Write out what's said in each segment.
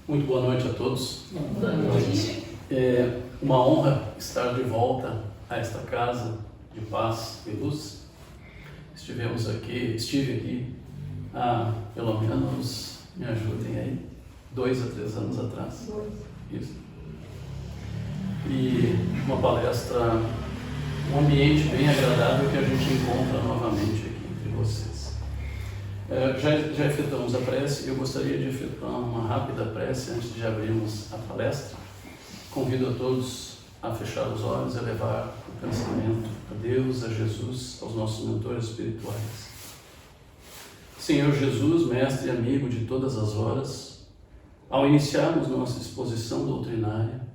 Muito boa noite a todos. Boa noite. É uma honra estar de volta a esta casa de paz e luz. Estive aqui há pelo menos, me ajudem aí, 2 a 3 anos atrás. Isso. E uma palestra, um ambiente bem agradável que a gente encontra novamente aqui entre vocês. Já efetuamos a prece. Eu gostaria de efetuar uma rápida prece antes de abrirmos a palestra. Convido a todos a fechar os olhos e levar o pensamento a Deus, a Jesus, aos nossos mentores espirituais. Senhor Jesus, mestre e amigo de todas as horas, ao iniciarmos nossa exposição doutrinária,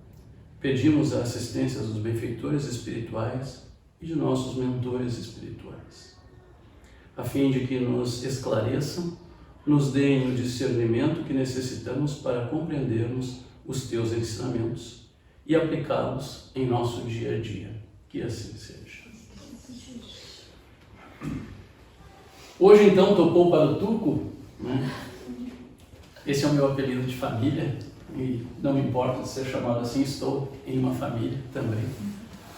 pedimos a assistência dos benfeitores espirituais e de nossos mentores espirituais, a fim de que nos esclareçam, nos deem o discernimento que necessitamos para compreendermos os teus ensinamentos e aplicá-los em nosso dia a dia. Que assim seja. Hoje, então, tocou para o Tuco, né? Esse é o meu apelido de família e não me importa de ser chamado assim, estou em uma família também.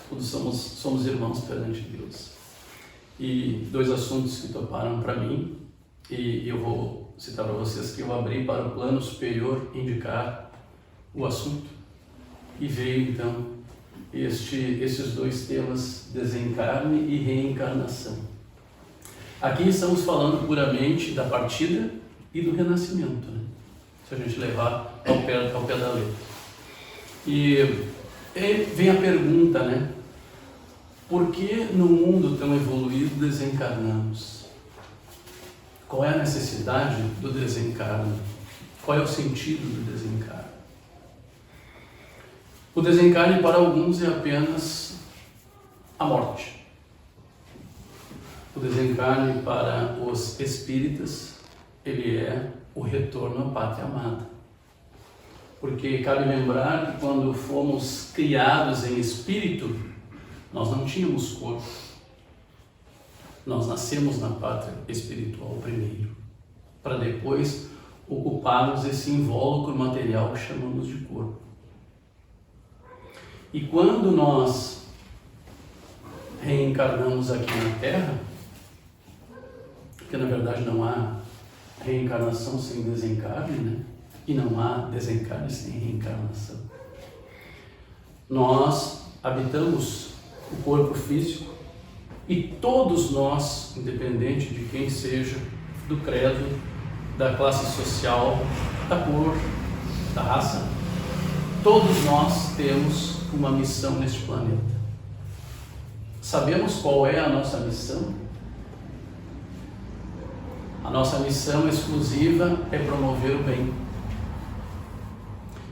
Todos somos irmãos perante Deus. E 2 assuntos que toparam para mim, e eu vou citar para vocês que eu abri para o plano superior indicar o assunto, e veio então esses 2 temas, desencarne e reencarnação. Aqui estamos falando puramente da partida e do renascimento, né? Se a gente levar ao pé da letra. E vem a pergunta, né? Por que no mundo tão evoluído desencarnamos? Qual é a necessidade do desencarne? Qual é o sentido do desencarne? O desencarne para alguns é apenas a morte. O desencarne para os espíritas, ele é o retorno à pátria amada. Porque cabe lembrar que quando fomos criados em espírito, nós não tínhamos corpo. Nós nascemos na pátria espiritual primeiro, para depois ocuparmos esse invólucro material que chamamos de corpo. E quando nós reencarnamos aqui na Terra, porque na verdade não há reencarnação sem desencarne, né? E não há desencarne sem reencarnação. Nós habitamos o corpo físico e todos nós, independente de quem seja, do credo, da classe social, da cor, da raça, todos nós temos uma missão neste planeta. Sabemos qual é a nossa missão? A nossa missão exclusiva é promover o bem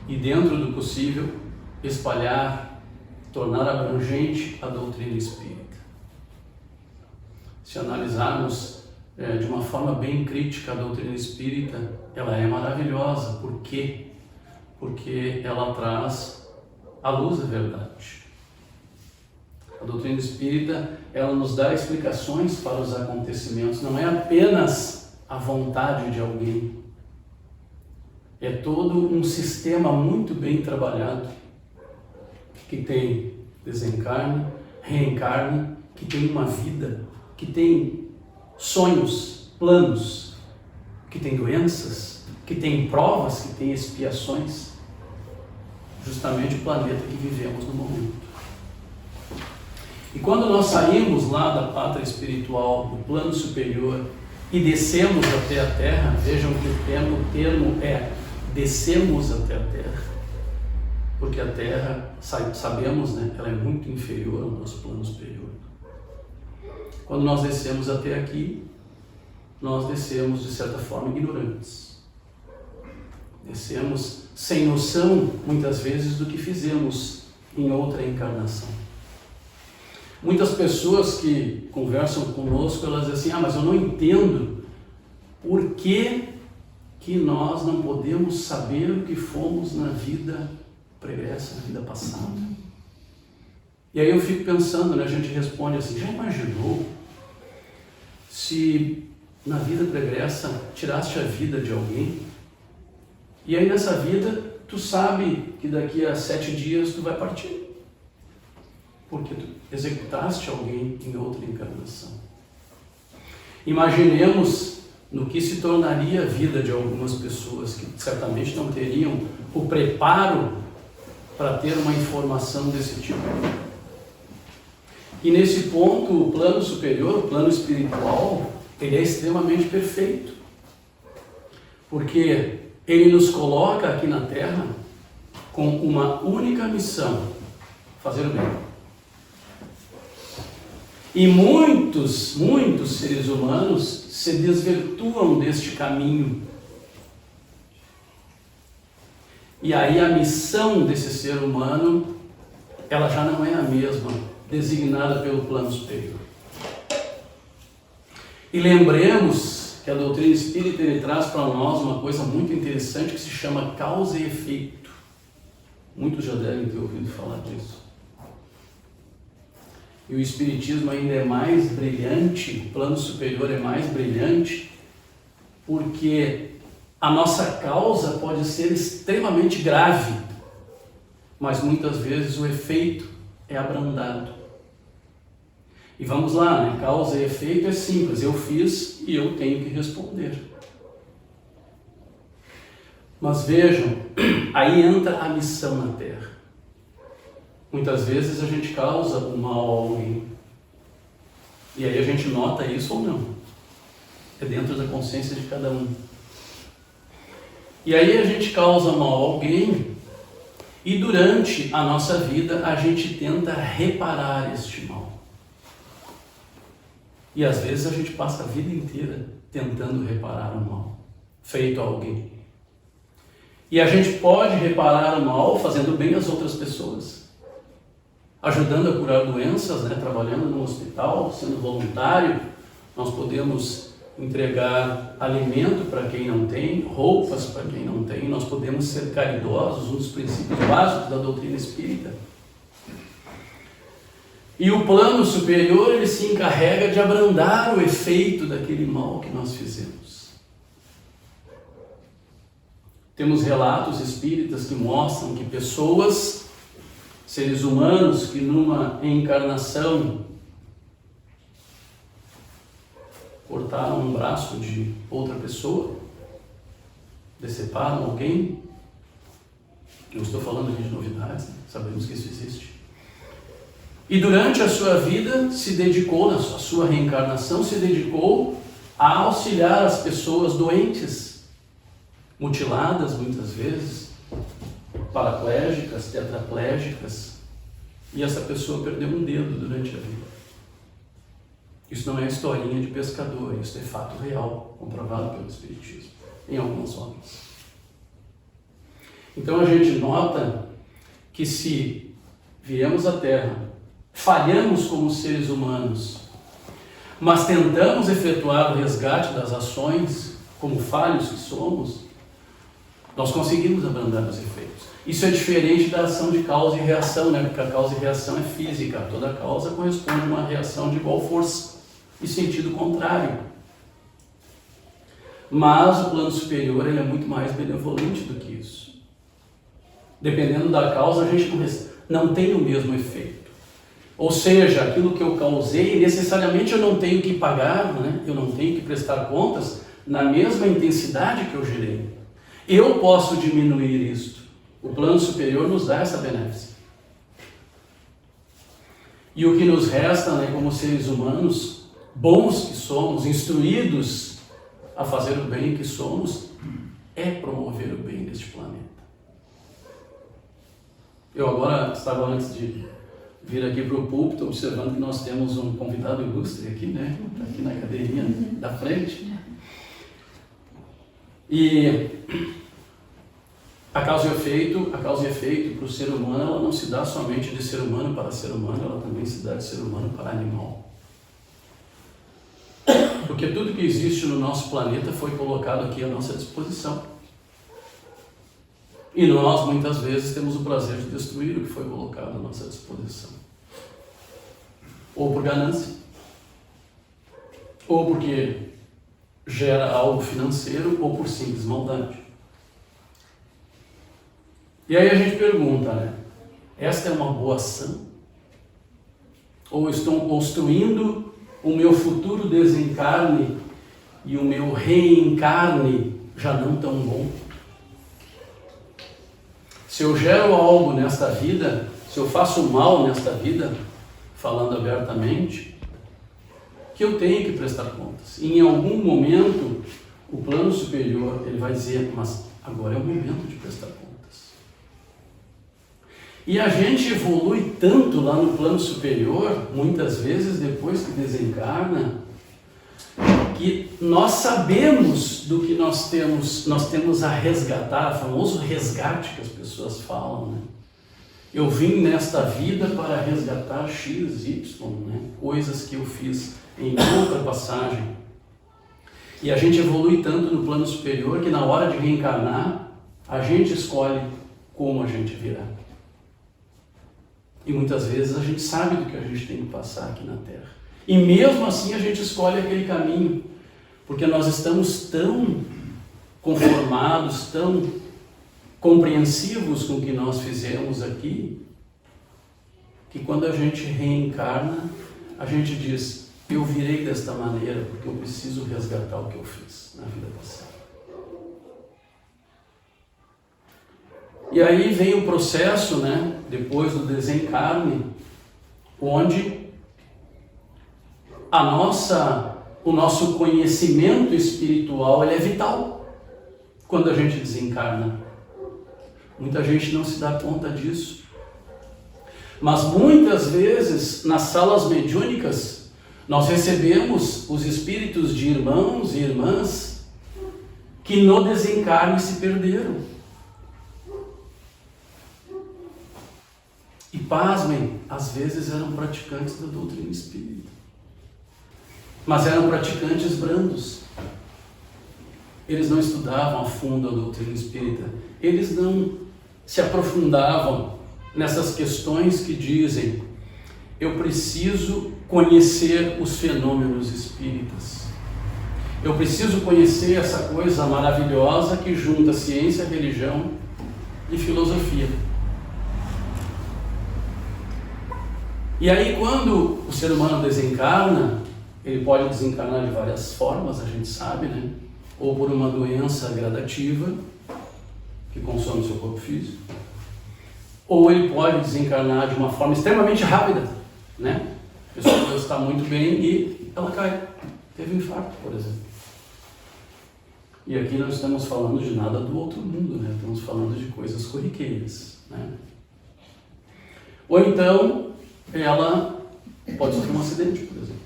e, dentro do possível, espalhar, tornar abrangente a doutrina espírita. Se analisarmos de uma forma bem crítica a doutrina espírita, ela é maravilhosa. Por quê? Porque ela traz à luz a verdade. A doutrina espírita, ela nos dá explicações para os acontecimentos, não é apenas a vontade de alguém. É todo um sistema muito bem trabalhado, que tem desencarne, reencarne, que tem uma vida, que tem sonhos, planos, que tem doenças, que tem provas, que tem expiações, justamente o planeta que vivemos no momento. E quando nós saímos lá da pátria espiritual, do plano superior, e descemos até a Terra, vejam que o termo é descemos até a Terra, porque a Terra, sabemos, né, ela é muito inferior ao nosso plano superior. Quando nós descemos até aqui, nós descemos de certa forma ignorantes. Descemos sem noção, muitas vezes, do que fizemos em outra encarnação. Muitas pessoas que conversam conosco, elas dizem assim, mas eu não entendo por que nós não podemos saber o que fomos na vida pregressa, na vida passada. E aí eu fico pensando, né, a gente responde assim, já imaginou se na vida pregressa tiraste a vida de alguém E aí nessa vida, tu sabe que daqui a 7 dias tu vai partir. Porque tu executaste alguém em outra encarnação. Imaginemos no que se tornaria a vida de algumas pessoas que certamente não teriam o preparo para ter uma informação desse tipo. E nesse ponto, o plano superior, o plano espiritual, ele é extremamente perfeito. Porque ele nos coloca aqui na Terra com uma única missão: fazer o bem. E muitos seres humanos se desvirtuam deste caminho. E aí a missão desse ser humano, ela já não é a mesma, designada pelo plano superior. E lembremos que a doutrina espírita ele traz para nós uma coisa muito interessante que se chama causa e efeito. Muitos já devem ter ouvido falar disso. E o Espiritismo ainda é mais brilhante, o plano superior é mais brilhante, porque a nossa causa pode ser extremamente grave, mas muitas vezes o efeito é abrandado. E vamos lá, né? Causa e efeito é simples, eu fiz e eu tenho que responder. Mas vejam, aí entra a missão na Terra. Muitas vezes a gente causa o mal a alguém. E aí a gente nota isso ou não. É dentro da consciência de cada um. E aí a gente causa mal a alguém e durante a nossa vida a gente tenta reparar este mal. E às vezes a gente passa a vida inteira tentando reparar o mal feito a alguém. E a gente pode reparar o mal fazendo bem às outras pessoas. Ajudando a curar doenças, né? Trabalhando no hospital, sendo voluntário, nós podemos entregar alimento para quem não tem, roupas para quem não tem, nós podemos ser caridosos, um dos princípios básicos da doutrina espírita. E o plano superior ele se encarrega de abrandar o efeito daquele mal que nós fizemos. Temos relatos espíritas que mostram que pessoas, seres humanos que numa encarnação cortaram um braço de outra pessoa, deceparam alguém, eu estou falando aqui de novidades, né? Sabemos que isso existe. E durante a sua vida se dedicou, na sua reencarnação, se dedicou a auxiliar as pessoas doentes, mutiladas muitas vezes, paraplégicas, tetraplégicas, e essa pessoa perdeu um dedo durante a vida. Isso não é historinha de pescador, isso é fato real, comprovado pelo Espiritismo, em algumas obras. Então a gente nota que se viemos à Terra, falhamos como seres humanos, mas tentamos efetuar o resgate das ações, como falhos que somos, nós conseguimos abrandar os efeitos. Isso é diferente da ação de causa e reação, né? Porque a causa e reação é física, toda causa corresponde a uma reação de igual força e sentido contrário. Mas o plano superior ele é muito mais benevolente do que isso. Dependendo da causa, a gente não tem o mesmo efeito. Ou seja, aquilo que eu causei, necessariamente eu não tenho que pagar, né? Eu não tenho que prestar contas na mesma intensidade que eu gerei. Eu posso diminuir isto. O plano superior nos dá essa benéfica. E o que nos resta, né, como seres humanos, bons que somos, instruídos a fazer o bem que somos, é promover o bem neste planeta. Eu agora estava antes de vir aqui para o púlpito, observando que nós temos um convidado ilustre aqui, né? Está aqui na cadeirinha da frente. E a causa e efeito para o ser humano, ela não se dá somente de ser humano para ser humano, ela também se dá de ser humano para animal. Porque tudo que existe no nosso planeta foi colocado aqui à nossa disposição. E nós, muitas vezes, temos o prazer de destruir o que foi colocado à nossa disposição. Ou por ganância, ou porque gera algo financeiro, ou por simples maldade. E aí a gente pergunta, né? Esta é uma boa ação? Ou estou construindo o meu futuro desencarne e o meu reencarne já não tão bom? Se eu gero algo nesta vida, se eu faço mal nesta vida, falando abertamente, que eu tenho que prestar contas. E em algum momento, o plano superior ele vai dizer, mas agora é o momento de prestar contas. E a gente evolui tanto lá no plano superior, muitas vezes depois que desencarna, que nós sabemos do que nós temos a resgatar, o famoso resgate que as pessoas falam, né? Eu vim nesta vida para resgatar X, Y, né? Coisas que eu fiz em outra passagem. E a gente evolui tanto no plano superior que na hora de reencarnar, a gente escolhe como a gente virá. E muitas vezes a gente sabe do que a gente tem que passar aqui na Terra. E mesmo assim a gente escolhe aquele caminho, porque nós estamos tão conformados, tão compreensivos com o que nós fizemos aqui, que quando a gente reencarna, a gente diz, eu virei desta maneira porque eu preciso resgatar o que eu fiz na vida passada. E aí vem o processo, né, depois do desencarne, onde o nosso conhecimento espiritual ele é vital quando a gente desencarna. Muita gente não se dá conta disso. Mas muitas vezes, nas salas mediúnicas, nós recebemos os espíritos de irmãos e irmãs que no desencarne se perderam. E pasmem, às vezes eram praticantes da doutrina espírita. Mas eram praticantes brandos. Eles não estudavam a fundo a doutrina espírita. Eles não se aprofundavam nessas questões que dizem eu preciso conhecer os fenômenos espíritas. Eu preciso conhecer essa coisa maravilhosa que junta ciência, religião e filosofia. E aí quando o ser humano desencarna, ele pode desencarnar de várias formas, a gente sabe, né? Ou por uma doença gradativa, que consome seu corpo físico, ou ele pode desencarnar de uma forma extremamente rápida, né? A pessoa está muito bem e ela cai. Teve um infarto, por exemplo. E aqui nós estamos falando de nada do outro mundo, né? Estamos falando de coisas corriqueiras, né? Ou então, ela pode sofrer um acidente, por exemplo.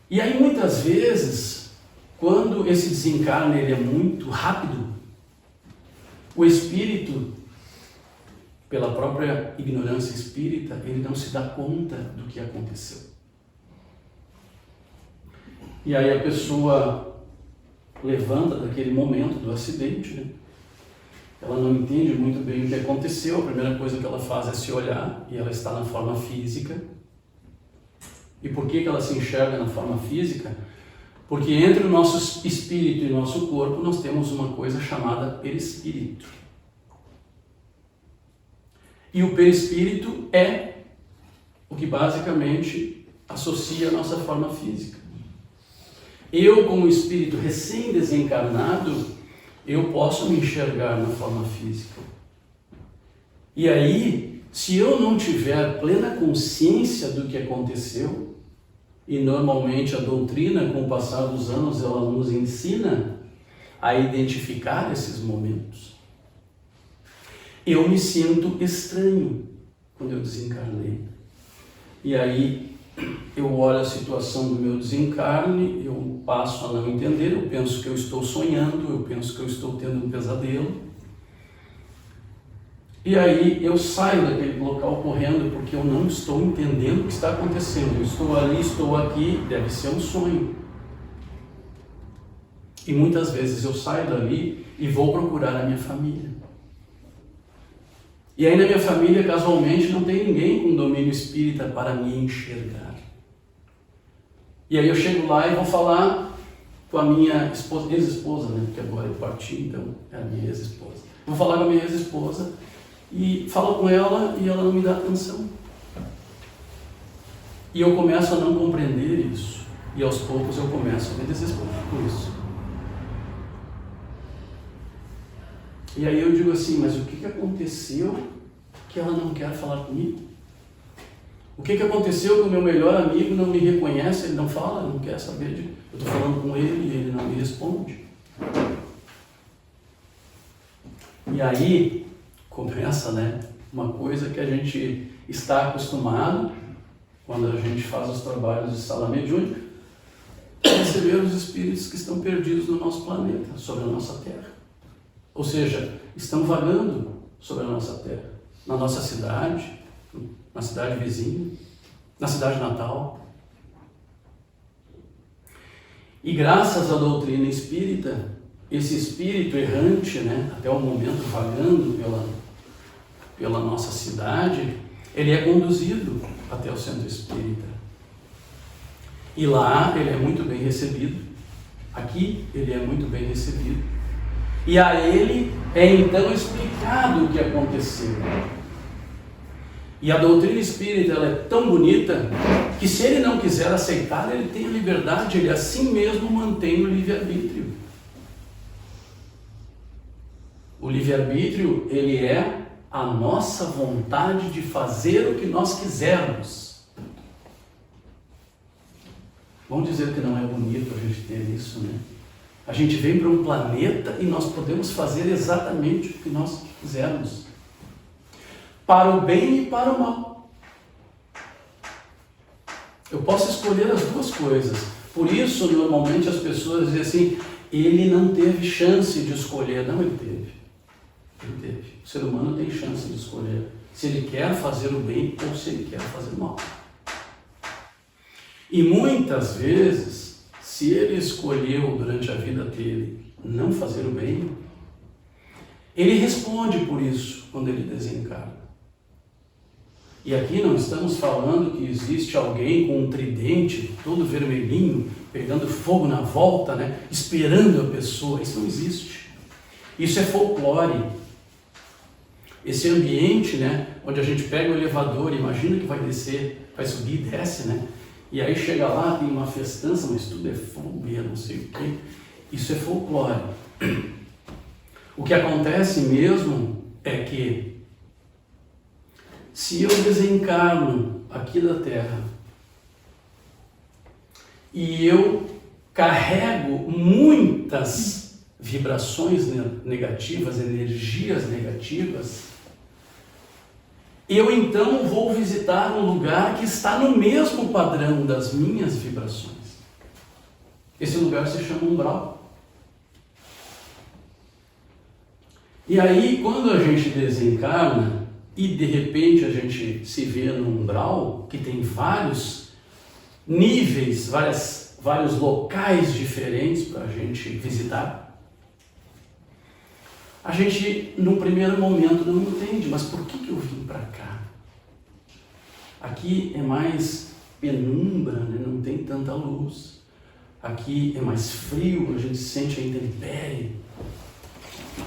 E aí, muitas vezes, quando esse desencarne ele é muito rápido, o espírito, pela própria ignorância espírita, ele não se dá conta do que aconteceu. E aí a pessoa levanta daquele momento do acidente, né? Ela não entende muito bem o que aconteceu, a primeira coisa que ela faz é se olhar, e ela está na forma física. E por que ela se enxerga na forma física? Porque entre o nosso espírito e o nosso corpo nós temos uma coisa chamada perispírito. E o perispírito é o que basicamente associa a nossa forma física. Eu, como espírito recém-desencarnado, eu posso me enxergar na forma física. E aí, se eu não tiver plena consciência do que aconteceu, e normalmente a doutrina, com o passar dos anos, ela nos ensina a identificar esses momentos, eu me sinto estranho quando eu desencarnei. E aí eu olho a situação do meu desencarne, eu passo a não entender, eu penso que eu estou sonhando, eu penso que eu estou tendo um pesadelo. E aí eu saio daquele local correndo porque eu não estou entendendo o que está acontecendo. Eu estou ali, estou aqui, deve ser um sonho. E muitas vezes eu saio dali e vou procurar a minha família. E aí na minha família, casualmente, não tem ninguém com domínio espírita para me enxergar. E aí eu chego lá e vou falar com a minha esposa, ex-esposa, né? Porque agora eu parti, então é a minha ex-esposa. Vou falar com a minha ex-esposa e falo com ela e ela não me dá atenção. E eu começo a não compreender isso. E aos poucos eu começo a me desesperar por isso. E aí eu digo assim, mas o que aconteceu que ela não quer falar comigo? O que aconteceu que o meu melhor amigo não me reconhece, ele não fala, não quer saber de... Eu estou falando com ele e ele não me responde. E aí começa, né, uma coisa que a gente está acostumado, quando a gente faz os trabalhos de sala mediúnica, a receber os espíritos que estão perdidos no nosso planeta, sobre a nossa Terra. Ou seja, estão vagando sobre a nossa Terra, na nossa cidade, na cidade vizinha, na cidade natal. E graças à doutrina espírita, esse espírito errante, né, até o momento vagando pela nossa cidade, ele é conduzido até o centro espírita. E lá ele é muito bem recebido, aqui ele é muito bem recebido. E a ele é então explicado o que aconteceu. E a doutrina espírita ela é tão bonita que se ele não quiser aceitar, ele tem a liberdade, ele assim mesmo mantém o livre-arbítrio. O livre-arbítrio, ele é a nossa vontade de fazer o que nós quisermos. Vamos dizer que não é bonito a gente ter isso, né? A gente vem para um planeta e nós podemos fazer exatamente o que nós quisermos. Para o bem e para o mal. Eu posso escolher as duas coisas. Por isso, normalmente as pessoas dizem assim, ele não teve chance de escolher. Não, ele teve. Ele teve. O ser humano tem chance de escolher se ele quer fazer o bem ou se ele quer fazer o mal. E muitas vezes, se ele escolheu durante a vida dele não fazer o bem, ele responde por isso quando ele desencarna. E aqui não estamos falando que existe alguém com um tridente todo vermelhinho, pegando fogo na volta, né, esperando a pessoa. Isso não existe. Isso é folclore. Esse ambiente, né, onde a gente pega o elevador e imagina que vai descer, vai subir e desce, né? E aí chega lá, tem uma festança, mas tudo é fogo e não sei o quê. Isso é folclore. O que acontece mesmo é que se eu desencarno aqui da Terra e eu carrego muitas vibrações negativas, energias negativas, eu então vou visitar um lugar que está no mesmo padrão das minhas vibrações. Esse lugar se chama umbral. E aí, quando a gente desencarna e de repente a gente se vê no umbral, que tem vários níveis, vários locais diferentes para a gente visitar, a gente, no primeiro momento, não entende, mas por que eu vim para cá? Aqui é mais penumbra, né? Não tem tanta luz. Aqui é mais frio, a gente sente a intempérie.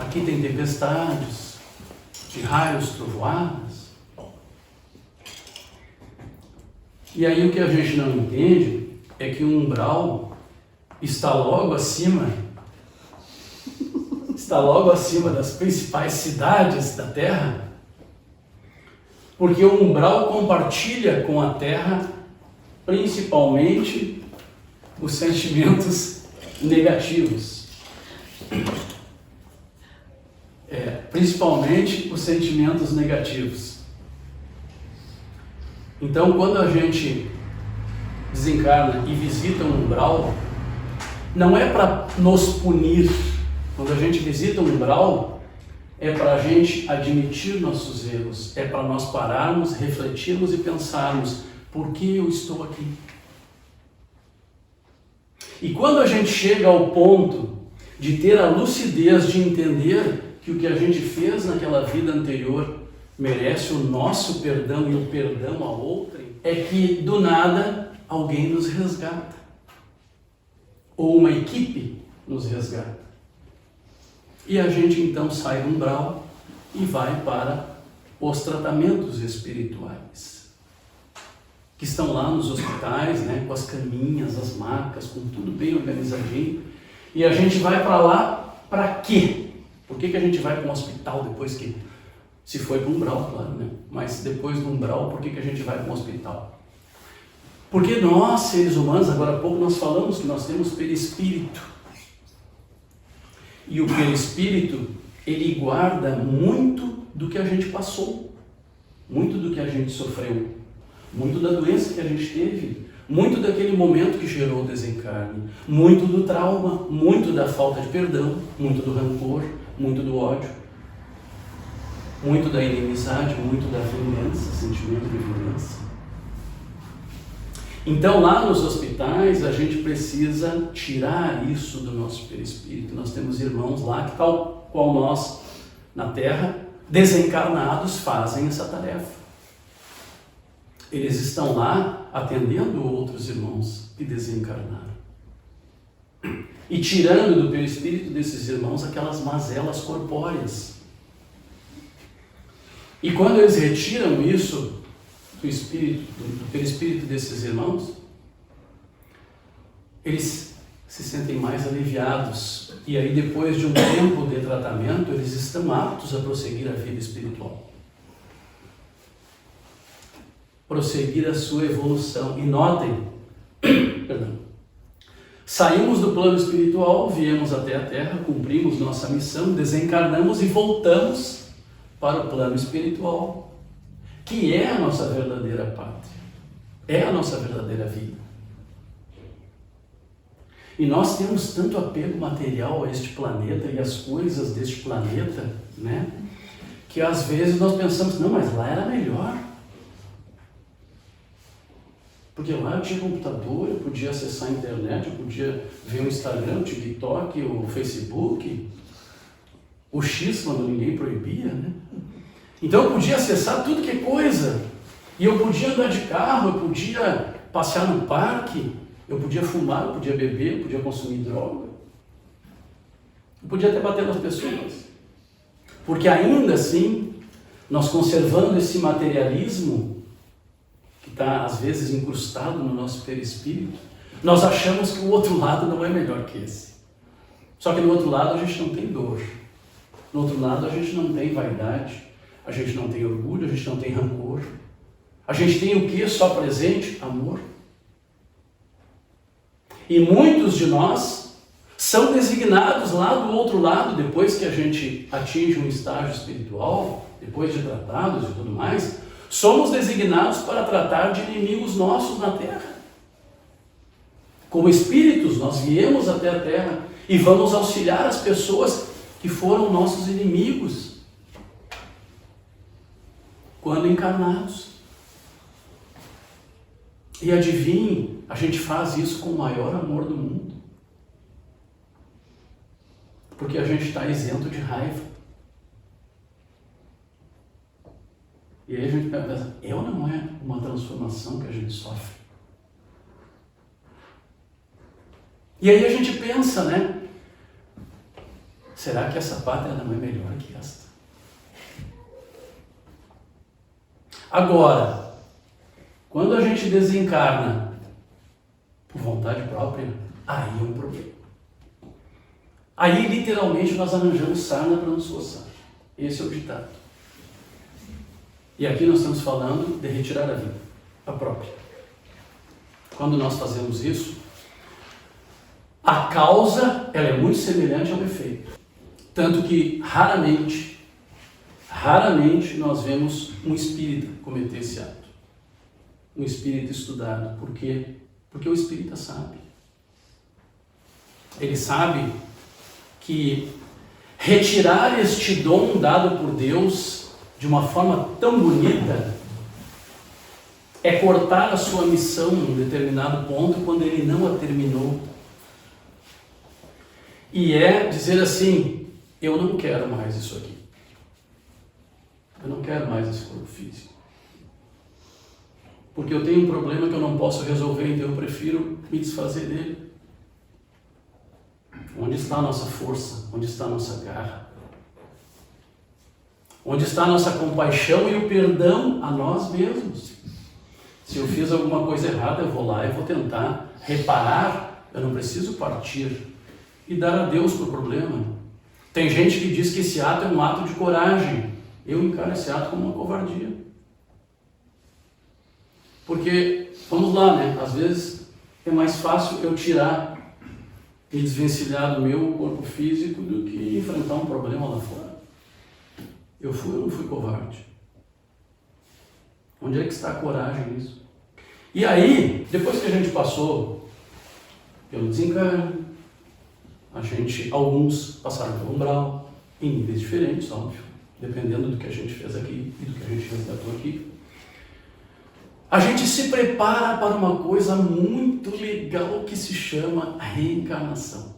Aqui tem tempestades, de raios, trovoadas. E aí o que a gente não entende é que o umbral está logo acima das principais cidades da Terra, porque o umbral compartilha com a Terra principalmente os sentimentos negativos. Principalmente os sentimentos negativos. Então, quando a gente desencarna e visita um umbral, não é para nos punir. Quando a gente visita um umbral, é para a gente admitir nossos erros, é para nós pararmos, refletirmos e pensarmos, por que eu estou aqui? E quando a gente chega ao ponto de ter a lucidez de entender que o que a gente fez naquela vida anterior merece o nosso perdão e o perdão a outrem, é que do nada alguém nos resgata. ou uma equipe nos resgata. E a gente então sai do umbral e vai para os tratamentos espirituais, que estão lá nos hospitais, né, com as caminhas, as macas, com tudo bem organizadinho. E a gente vai para lá para quê? Por que a gente vai para um hospital depois que se foi para o umbral, claro, né? Mas depois do umbral, por que a gente vai para um hospital? Porque nós, seres humanos, agora há pouco nós falamos que nós temos perispírito. E o perispírito, ele guarda muito do que a gente passou, muito do que a gente sofreu, muito da doença que a gente teve, muito daquele momento que gerou o desencarne, muito do trauma, muito da falta de perdão, muito do rancor, muito do ódio, muito da inimizade, muito da vingança, sentimento de vingança. Então lá nos hospitais a gente precisa tirar isso do nosso perispírito. Nós temos irmãos lá que, tal qual nós na Terra, desencarnados, fazem essa tarefa. Eles estão lá atendendo outros irmãos que desencarnaram e tirando do perispírito desses irmãos aquelas mazelas corpóreas. E quando eles retiram isso do espírito, do perispírito desses irmãos, eles se sentem mais aliviados. E aí, depois de um tempo de tratamento, eles estão aptos a prosseguir a vida espiritual, prosseguir a sua evolução. E notem, perdão, saímos do plano espiritual, viemos até a Terra, cumprimos nossa missão, desencarnamos e voltamos para o plano espiritual, que é a nossa verdadeira pátria, é a nossa verdadeira vida. E nós temos tanto apego material a este planeta e às coisas deste planeta, né? Que às vezes nós pensamos, não, mas lá era melhor. Porque lá eu tinha computador, eu podia acessar a internet, eu podia ver o Instagram, o TikTok, o Facebook, o X quando ninguém proibia, né? Então eu podia acessar tudo que é coisa. E eu podia andar de carro, eu podia passear no parque, eu podia fumar, eu podia beber, eu podia consumir droga. Eu podia até bater nas pessoas. Porque ainda assim, nós conservando esse materialismo, que está às vezes incrustado no nosso perispírito, nós achamos que o outro lado não é melhor que esse. Só que no outro lado a gente não tem dor. No outro lado a gente não tem vaidade, a gente não tem orgulho, a gente não tem rancor. A gente tem o que só presente? Amor. E muitos de nós são designados lá do outro lado, depois que a gente atinge um estágio espiritual, depois de tratados e tudo mais, somos designados para tratar de inimigos nossos na Terra. Como espíritos, nós viemos até a Terra e vamos auxiliar as pessoas que foram nossos inimigos quando encarnados. E adivinhe, a gente faz isso com o maior amor do mundo. Porque a gente está isento de raiva. E aí a gente pensa, ou não é uma transformação que a gente sofre? E aí a gente pensa, né? Será que essa pátria não é melhor que esta? Agora, quando a gente desencarna por vontade própria, aí é um problema. Aí, literalmente, nós arranjamos sarna para nos coçar. Esse é o ditado. E aqui nós estamos falando de retirar a vida, a própria. Quando nós fazemos isso, a causa ela é muito semelhante ao efeito. Tanto que, raramente nós vemos um espírita cometer esse ato. Um espírita estudado. Por quê? Porque o espírita sabe. Ele sabe que retirar este dom dado por Deus de uma forma tão bonita é cortar a sua missão em um determinado ponto quando ele não a terminou. E é dizer assim, eu não quero mais isso aqui. Eu não quero mais esse corpo físico. Porque eu tenho um problema que eu não posso resolver, então eu prefiro me desfazer dele. Onde está a nossa força? Onde está a nossa garra? Onde está a nossa compaixão e o perdão a nós mesmos? Se eu fiz alguma coisa errada, eu vou lá e vou tentar reparar. Eu não preciso partir e dar adeus para o problema. Tem gente que diz que esse ato é um ato de coragem. Eu encaro esse ato como uma covardia. Porque, vamos lá, né? Às vezes é mais fácil eu tirar e desvencilhar do meu corpo físico do que enfrentar um problema lá fora. Eu fui ou não fui covarde? Onde é que está a coragem nisso? E aí, depois que a gente passou pelo desencarne, alguns passaram pelo umbral, em níveis diferentes, óbvio, dependendo do que a gente fez aqui e do que a gente resgatou aqui. A gente se prepara para uma coisa muito legal que se chama reencarnação.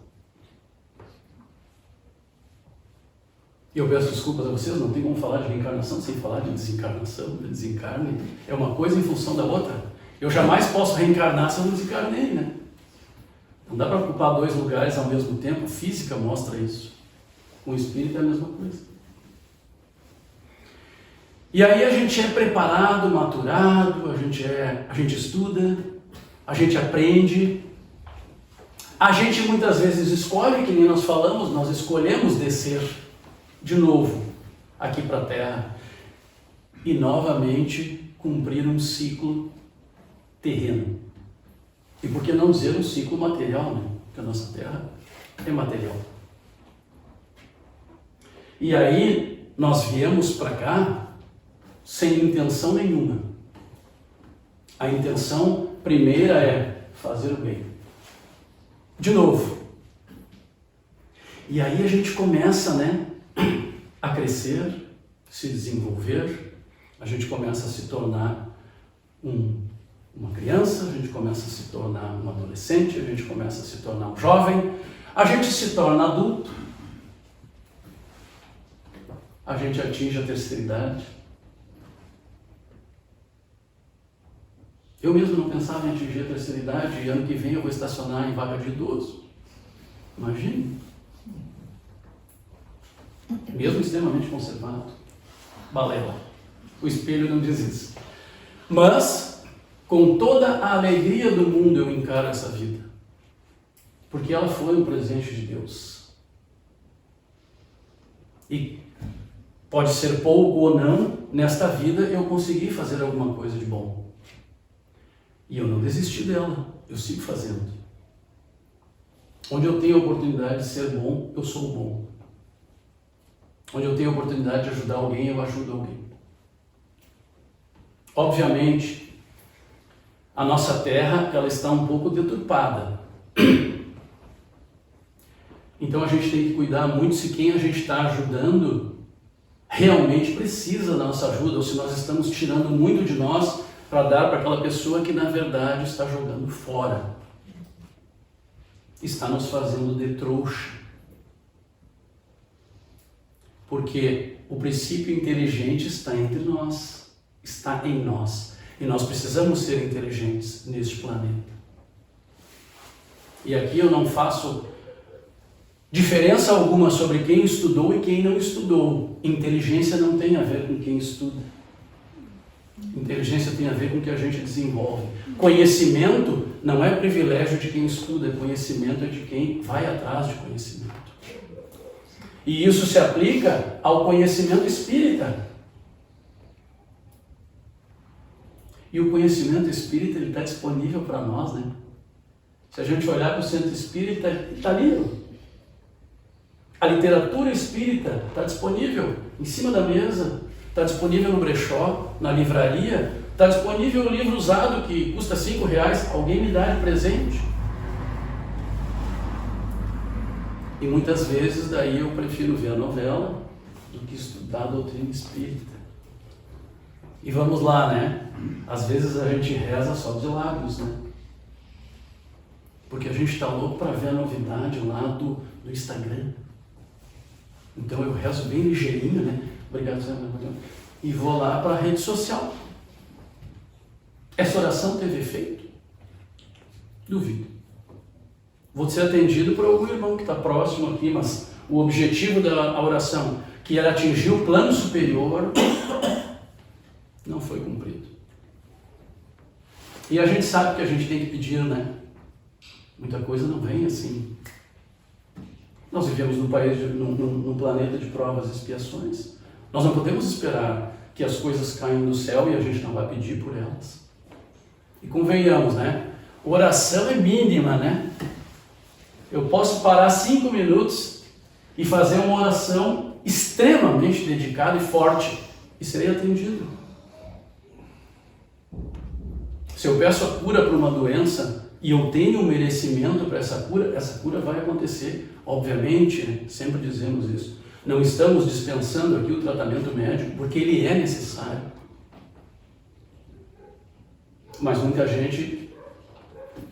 E eu peço desculpas a vocês, não tem como falar de reencarnação sem falar de desencarnação, de desencarne. É uma coisa em função da outra. Eu jamais posso reencarnar se eu não desencarnei, né? Não dá para ocupar dois lugares ao mesmo tempo, física mostra isso. Com o espírito é a mesma coisa. E aí a gente é preparado, maturado, a gente estuda, a gente aprende, a gente muitas vezes escolhe, que nem nós falamos, nós escolhemos descer de novo aqui para a Terra e novamente cumprir um ciclo terreno. E por que não dizer um ciclo material, né? Porque a nossa Terra é material. E aí nós viemos para cá sem intenção nenhuma. A intenção primeira é fazer o bem. De novo. E aí a gente começa, né, a crescer, se desenvolver, a gente começa a se tornar uma criança, a gente começa a se tornar um adolescente, a gente começa a se tornar um jovem, a gente se torna adulto, a gente atinge a terceira idade. Eu mesmo não pensava em atingir a terceira idade e ano que vem eu vou estacionar em vaga de idoso. Imagine. Mesmo extremamente conservado. Balela. O espelho não diz isso. Mas, com toda a alegria do mundo, eu encaro essa vida. Porque ela foi um presente de Deus. E pode ser pouco ou não, nesta vida eu consegui fazer alguma coisa de bom. E eu não desisti dela, eu sigo fazendo. Onde eu tenho a oportunidade de ser bom, eu sou bom. Onde eu tenho a oportunidade de ajudar alguém, eu ajudo alguém. Obviamente, a nossa terra, ela está um pouco deturpada. Então a gente tem que cuidar muito se quem a gente está ajudando realmente precisa da nossa ajuda, ou se nós estamos tirando muito de nós para dar para aquela pessoa que na verdade está jogando fora. Está nos fazendo de trouxa. Porque o princípio inteligente está entre nós, está em nós. E nós precisamos ser inteligentes neste planeta. E aqui eu não faço diferença alguma sobre quem estudou e quem não estudou. Inteligência não tem a ver com quem estuda. Inteligência tem a ver com o que a gente desenvolve. Conhecimento não é privilégio de quem estuda, conhecimento é de quem vai atrás de conhecimento. E isso se aplica ao conhecimento espírita. E o conhecimento espírita está disponível para nós, né? Se a gente olhar para o centro espírita, está ali. A literatura espírita está disponível em cima da mesa. Está disponível no brechó, na livraria, está disponível no livro usado que custa R$5, alguém me dá de presente. E muitas vezes daí eu prefiro ver a novela do que estudar a doutrina espírita. E vamos lá, né? Às vezes a gente reza só de lábios, né? Porque a gente está louco para ver a novidade lá do Instagram. Então eu rezo bem ligeirinho, né? Obrigado, Senhor. E vou lá para a rede social. Essa oração teve efeito? Duvido. vou ser atendido por algum irmão que está próximo aqui, mas o objetivo da oração, que era atingir o plano superior, não foi cumprido. E a gente sabe que a gente tem que pedir, né? Muita coisa não vem assim. Nós vivemos num planeta de provas e expiações. Nós não podemos esperar que as coisas caiam do céu e a gente não vai pedir por elas. E convenhamos, né? Oração é mínima, né? Eu posso parar 5 minutos e fazer uma oração extremamente dedicada e forte e serei atendido. Se eu peço a cura para uma doença e eu tenho um merecimento para essa cura vai acontecer. Obviamente, né? Sempre dizemos isso. Não estamos dispensando aqui o tratamento médico porque ele é necessário. Mas muita gente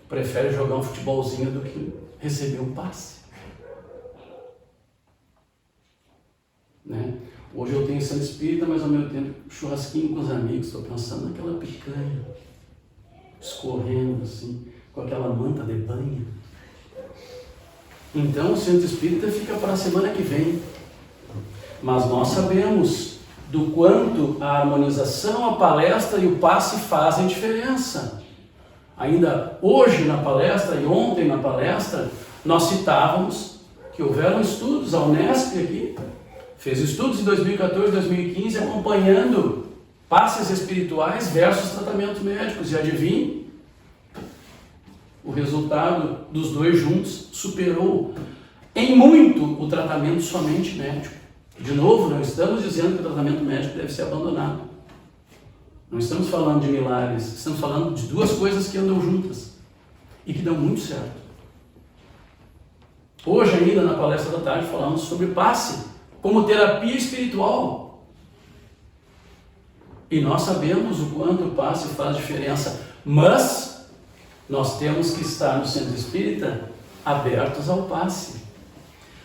prefere jogar um futebolzinho do que receber um passe. Né? Hoje eu tenho Santo Espírita, mas ao mesmo tempo churrasquinho com os amigos. Estou pensando naquela picanha, escorrendo assim, com aquela manta de banho. Então o Santo Espírita fica para a semana que vem. Mas nós sabemos do quanto a harmonização, a palestra e o passe fazem diferença. Ainda hoje na palestra e ontem na palestra, nós citávamos que houveram estudos, a Unesp aqui fez estudos em 2014, 2015, acompanhando passes espirituais versus tratamentos médicos. E adivinhe, o resultado dos dois juntos superou em muito o tratamento somente médico. De novo, não estamos dizendo que o tratamento médico deve ser abandonado. Não estamos falando de milagres, estamos falando de duas coisas que andam juntas e que dão muito certo. Hoje ainda na palestra da tarde falamos sobre passe como terapia espiritual. E nós sabemos o quanto o passe faz diferença, mas nós temos que estar no centro espírita abertos ao passe.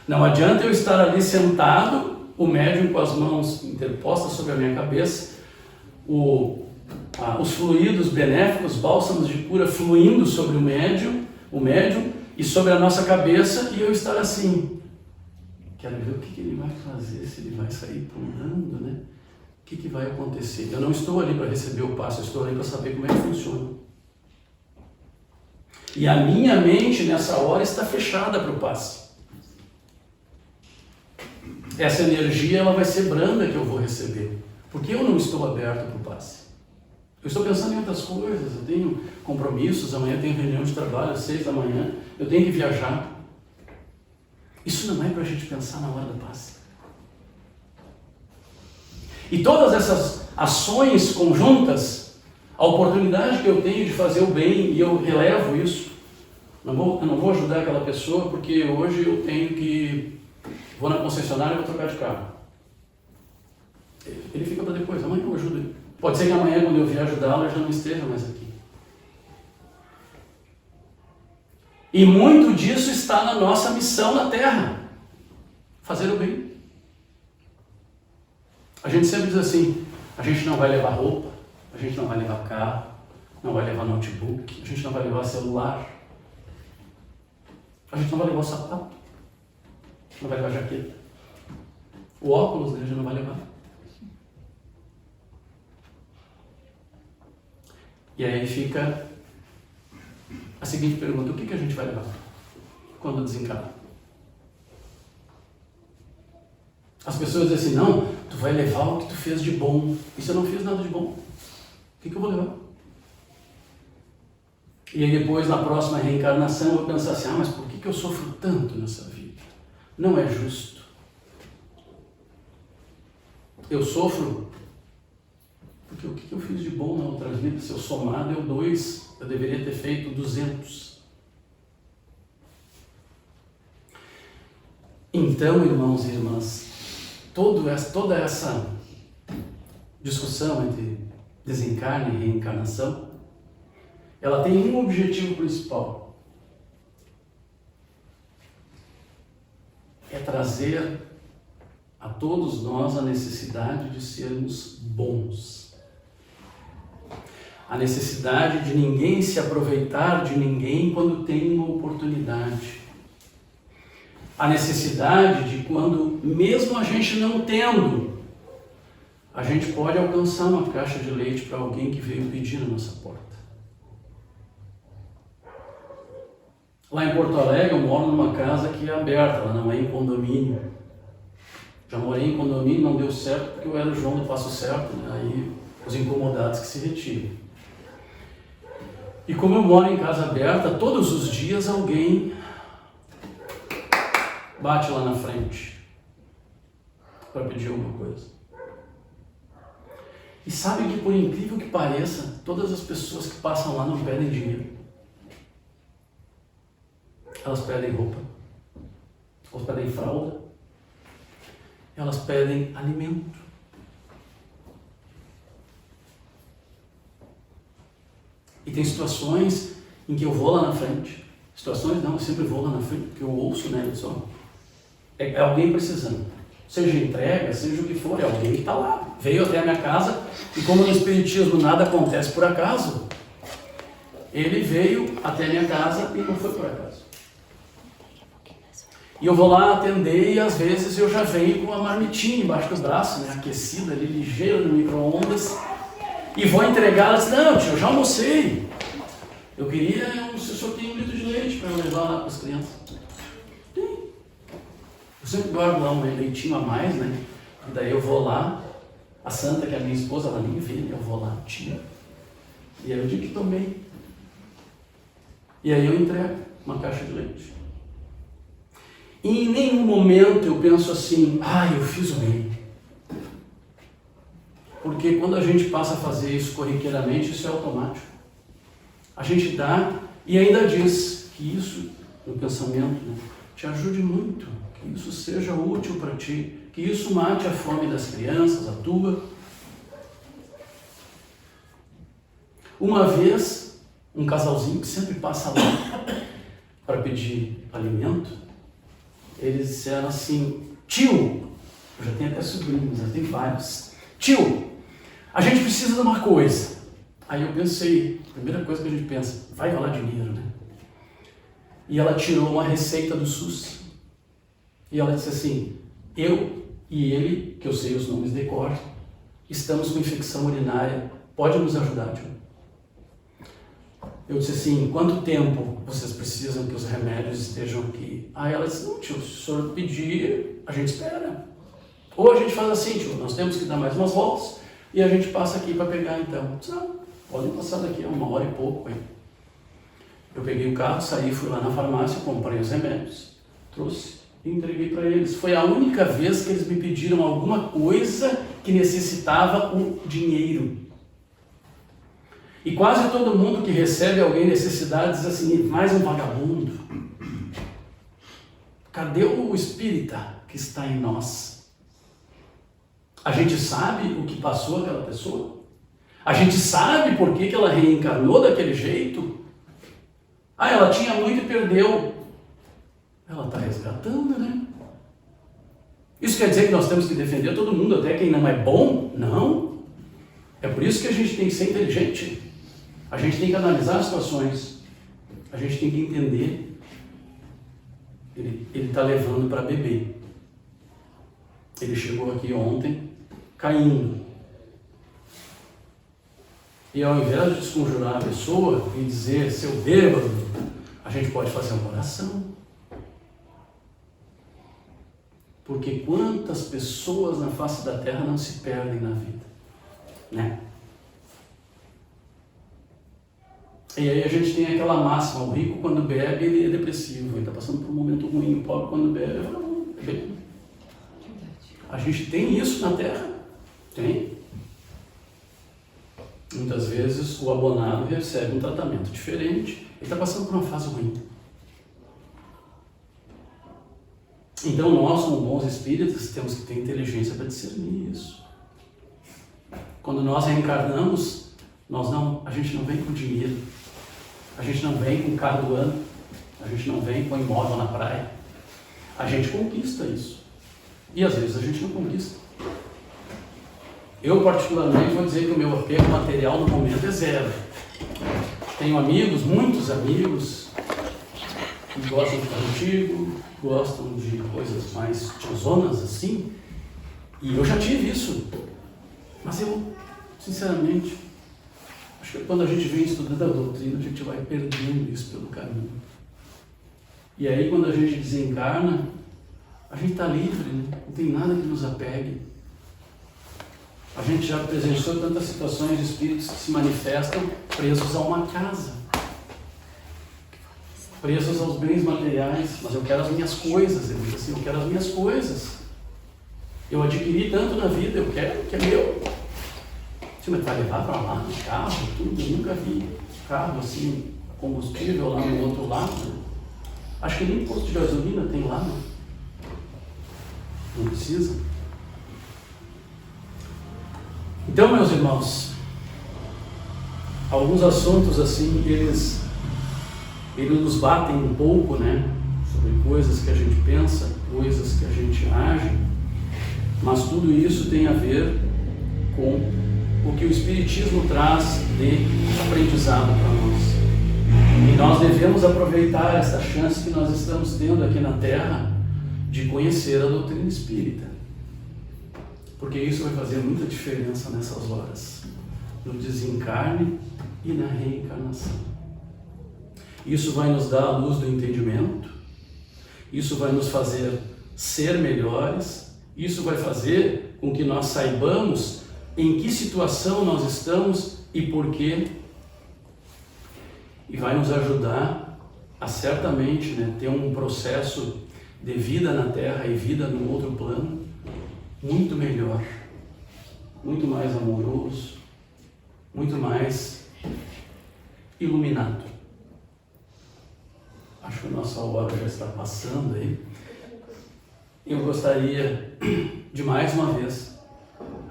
Não adianta eu estar ali sentado, o médium com as mãos interpostas sobre a minha cabeça, os fluidos benéficos, bálsamos de cura fluindo sobre o médium e sobre a nossa cabeça, e eu estar assim, quero ver o que ele vai fazer, se ele vai sair pulando, né? O que vai acontecer? Eu não estou ali para receber o passe, eu estou ali para saber como é que funciona. E a minha mente nessa hora está fechada para o passe. Essa energia ela vai ser branda que eu vou receber, porque eu não estou aberto para o passe. Eu estou pensando em outras coisas, eu tenho compromissos, amanhã tenho reunião de trabalho às 6 da manhã, eu tenho que viajar. Isso não é para a gente pensar na hora do passe. E todas essas ações conjuntas, a oportunidade que eu tenho de fazer o bem, e eu relevo isso, eu não vou ajudar aquela pessoa porque hoje eu tenho que... Vou na concessionária e vou trocar de carro. Ele fica para depois, amanhã eu ajudo ele. Pode ser que amanhã, quando eu vier ajudá-lo, eu já não esteja mais aqui. E muito disso está na nossa missão na Terra. Fazer o bem. A gente sempre diz assim, a gente não vai levar roupa, a gente não vai levar carro, não vai levar notebook, a gente não vai levar celular, a gente não vai levar o sapato, não vai levar jaqueta. O óculos, né, a gente não vai levar. E aí fica a seguinte pergunta, o que a gente vai levar quando desencarnar? As pessoas dizem assim, não, tu vai levar o que tu fez de bom. E se eu não fiz nada de bom, o que eu vou levar? E aí depois, na próxima reencarnação, eu vou pensar assim, mas por que eu sofro tanto nessa vida? Não é justo. Eu sofro porque o que eu fiz de bom na outra vida? Se eu somar, deu 2, eu deveria ter feito 200. Então, irmãos e irmãs, toda essa discussão entre desencarne e reencarnação, ela tem um objetivo principal. É trazer a todos nós a necessidade de sermos bons. A necessidade de ninguém se aproveitar de ninguém quando tem uma oportunidade. A necessidade de quando, mesmo a gente não tendo, a gente pode alcançar uma caixa de leite para alguém que veio pedir na nossa porta. Lá em Porto Alegre eu moro numa casa que é aberta, ela não é em condomínio. Já morei em condomínio, não deu certo porque eu era o João do Passo Certo, né? Aí os incomodados que se retiram. E como eu moro em casa aberta, todos os dias alguém bate lá na frente para pedir alguma coisa. E sabe que, por incrível que pareça, todas as pessoas que passam lá não pedem dinheiro. Elas pedem roupa, elas pedem fralda, elas pedem alimento. E tem situações em que eu vou lá na frente. Situações não, eu sempre vou lá na frente, porque eu ouço, né? É alguém precisando. Seja entrega, seja o que for, é alguém que está lá. Veio até a minha casa e como no Espiritismo nada acontece por acaso, ele veio até a minha casa e não foi por acaso. E eu vou lá atender e às vezes eu já venho com uma marmitinha embaixo do braço, né? Aquecida ali, ligeira no micro-ondas. E vou entregar, ela diz, não tio, eu já almocei. Eu queria, se o senhor tem 1 litro de leite para eu levar lá para as crianças. Tem. Eu sempre guardo lá um leitinho a mais, né? E daí eu vou lá, a Santa, que é a minha esposa, ela nem vê, eu vou lá, tiro. E aí eu digo que tomei. E aí eu entrego uma caixa de leite. E em nenhum momento eu penso assim, eu fiz o bem. Porque quando a gente passa a fazer isso corriqueiramente, isso é automático. A gente dá e ainda diz que isso, no pensamento, né, te ajude muito, que isso seja útil para ti, que isso mate a fome das crianças, a tua. Uma vez, um casalzinho que sempre passa lá para pedir alimento, eles disseram assim, tio, eu já tenho até sobrinhos, já tenho vários, tio, a gente precisa de uma coisa. Aí eu pensei, a primeira coisa que a gente pensa, vai rolar dinheiro, né? E ela tirou uma receita do SUS. E ela disse assim, eu e ele, que eu sei os nomes de cor, estamos com infecção urinária, pode nos ajudar, tio? Eu disse assim, quanto tempo vocês precisam que os remédios estejam aqui? Aí ela disse, não tio, se o senhor pedir, a gente espera. Ou a gente faz assim, tio, nós temos que dar mais umas voltas e a gente passa aqui para pegar então. Eu disse, não, podem passar daqui a 1h e pouco. Hein? Eu peguei o carro, saí, fui lá na farmácia, comprei os remédios, trouxe e entreguei para eles. Foi a única vez que eles me pediram alguma coisa que necessitava o dinheiro. E quase todo mundo que recebe alguém necessidade diz assim, mais um vagabundo. Cadê o espírita que está em nós? A gente sabe o que passou aquela pessoa? A gente sabe por que ela reencarnou daquele jeito? Ela tinha muito e perdeu. Ela está resgatando, né? Isso quer dizer que nós temos que defender todo mundo, até quem não é bom? Não. É por isso que a gente tem que ser inteligente. A gente tem que analisar as situações. A gente tem que entender. Ele está levando para beber. Ele chegou aqui ontem caindo. E ao invés de desconjurar a pessoa e dizer, seu bêbado, a gente pode fazer uma oração. Porque quantas pessoas na face da terra não se perdem na vida, né? E aí a gente tem aquela máxima, o rico quando bebe, ele é depressivo, ele está passando por um momento ruim, o pobre quando bebe, ele fala, bebe. A gente tem isso na terra? Tem. Muitas vezes o abonado recebe um tratamento diferente, ele está passando por uma fase ruim. Então nós, como bons espíritos, temos que ter inteligência para discernir isso. Quando nós reencarnamos, a gente não vem com dinheiro, a gente não vem com carro do ano, a gente não vem com imóvel na praia. A gente conquista isso. E às vezes a gente não conquista. Eu, particularmente, vou dizer que o meu apego material no momento é zero. Tenho amigos, muitos amigos, que gostam de estar contigo, gostam de coisas mais tiozonas assim, e eu já tive isso. Mas eu, sinceramente, acho que quando a gente vem estudando a doutrina, a gente vai perdendo isso pelo caminho. E aí, quando a gente desencarna, a gente está livre, né? Não tem nada que nos apegue. A gente já presenciou tantas situações de espíritos que se manifestam presos a uma casa, presos aos bens materiais. Mas eu quero as minhas coisas, ele diz assim, eu quero as minhas coisas. Eu adquiri tanto na vida, eu quero, que é meu. Você vai levar para lá, no carro, tudo, eu nunca vi carro assim, combustível lá no outro lado. Acho que nem posto de gasolina tem lá, né? Não precisa. Então, meus irmãos, alguns assuntos assim, eles nos batem um pouco, né? Sobre coisas que a gente pensa, coisas que a gente age, mas tudo isso tem a ver com o que o Espiritismo traz de aprendizado para nós. E nós devemos aproveitar essa chance que nós estamos tendo aqui na Terra de conhecer a doutrina espírita. Porque isso vai fazer muita diferença nessas horas, no desencarne e na reencarnação. Isso vai nos dar a luz do entendimento, isso vai nos fazer ser melhores, isso vai fazer com que nós saibamos em que situação nós estamos e por quê. E vai nos ajudar a certamente, né, ter um processo de vida na Terra e vida no outro plano muito melhor, muito mais amoroso, muito mais iluminado. Acho que a nossa hora já está passando aí. Eu gostaria de mais uma vez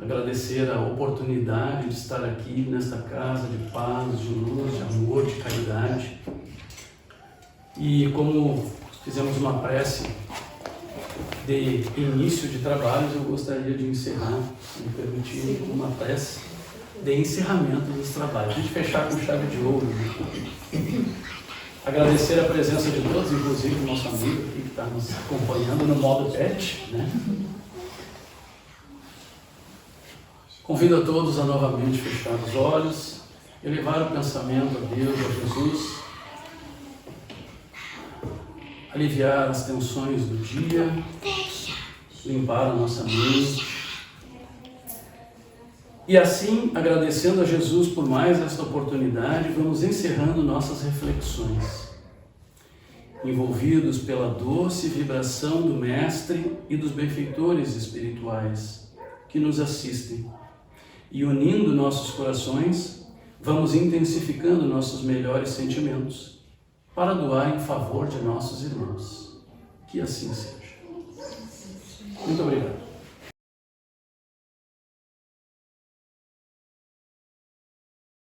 agradecer a oportunidade de estar aqui nesta casa de paz, de luz, de amor, de caridade. E como fizemos uma prece de início de trabalhos, eu gostaria de encerrar, se me permitir, com uma prece de encerramento dos trabalhos. A gente fechar com chave de ouro. Agradecer a presença de todos, inclusive o nosso amigo aqui que está nos acompanhando no modo PET, né? Convido a todos a novamente fechar os olhos, elevar o pensamento a Deus, a Jesus, aliviar as tensões do dia, limpar a nossa mente. E assim, agradecendo a Jesus por mais esta oportunidade, vamos encerrando nossas reflexões, envolvidos pela doce vibração do Mestre e dos benfeitores espirituais que nos assistem. E unindo nossos corações, vamos intensificando nossos melhores sentimentos para doar em favor de nossos irmãos. Que assim seja.